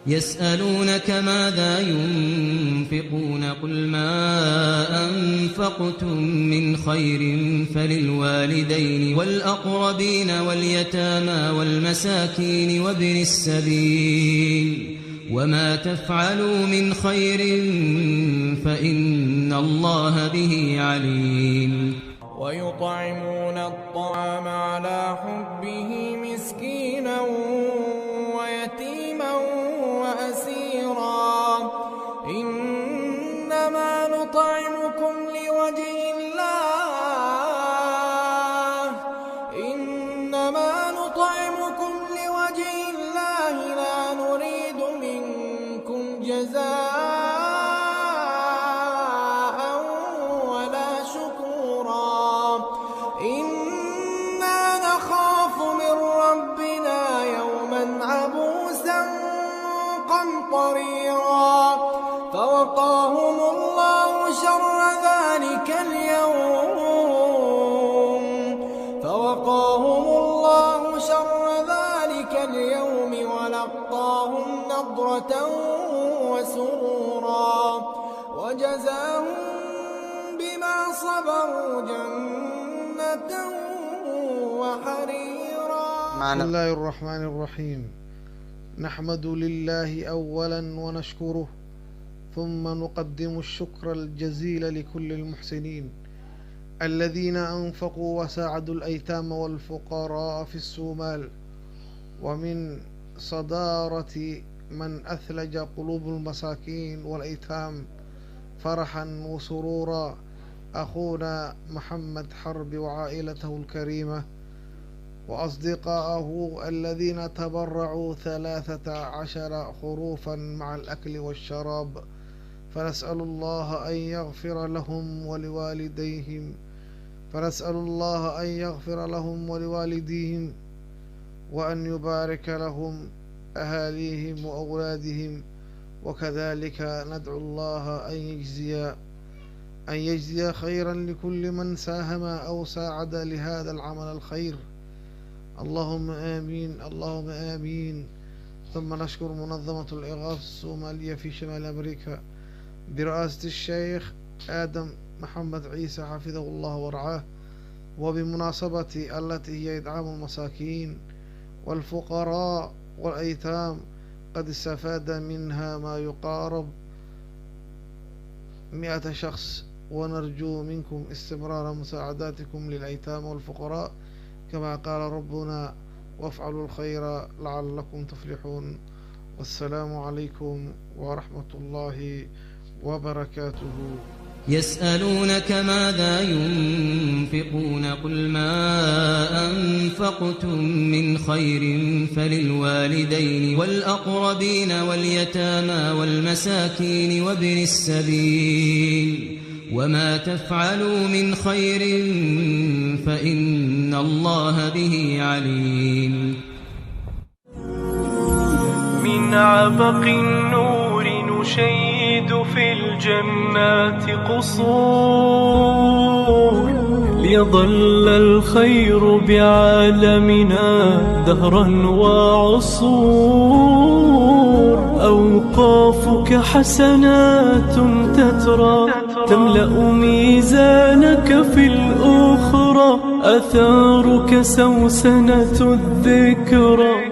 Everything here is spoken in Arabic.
يسألونك ماذا ينفقون قل ما أنفقتم من خير فللوالدين والأقربين واليتامى والمساكين وابن السبيل وما تفعلوا من خير فإن الله به عليم. ويطعمون الطعام على حبه مسكينا ويتيما وأسيرا إنما نطعمكم لوجه الله لا نريد منكم جزاء ولا شكورا إنا نخاف من ربنا يوما عبوسا قمطريرا فوقاهم الله شر ذلك اليوم ولقاهم نضرة وسرورا وجزاهم بما صبروا جنة وحريرا. بسم الله الرحمن الرحيم. نحمد لله أولا ونشكره ثم نقدم الشكر الجزيل لكل المحسنين الذين أنفقوا وساعدوا الأيتام والفقراء في الصومال، ومن صدارة من أثلج قلوب المساكين والأيتام فرحا وسرورا أخونا محمد حرب وعائلته الكريمة وأصدقاءه الذين تبرعوا 13 خروفا مع الأكل والشراب، فنسأل الله أن يغفر لهم ولوالديهم وأن يبارك لهم أهاليهم وأولادهم، وكذلك ندعو الله أن يجزي خيرا لكل من ساهم أو ساعد لهذا العمل الخير. اللهم آمين اللهم آمين. ثم نشكر منظمة الإغاثة الصومالية في شمال أمريكا برئاسة الشيخ آدم محمد عيسى حفظه الله ورعاه، وبمناسبة التي هي إدعام المساكين والفقراء والأيتام قد استفاد منها ما يقارب 100 شخص، ونرجو منكم استمرار مساعداتكم للأيتام والفقراء كما قال ربنا وافعلوا الخير لعلكم تفلحون. والسلام عليكم ورحمة الله وبركاته. يسألونك ماذا ينفقون قل ما أنفقتم من خير فللوالدين والأقربين واليتامى والمساكين وابن السبيل وما تفعلوا من خير فإن الله به عليم. من عبق النور نشيد في الجنات قصور ليظل الخير بعالمنا دهرا وعصور، أوقافك حسنات تترى تملأ ميزانك في الأخرى، أثارك سوسنة الذكرى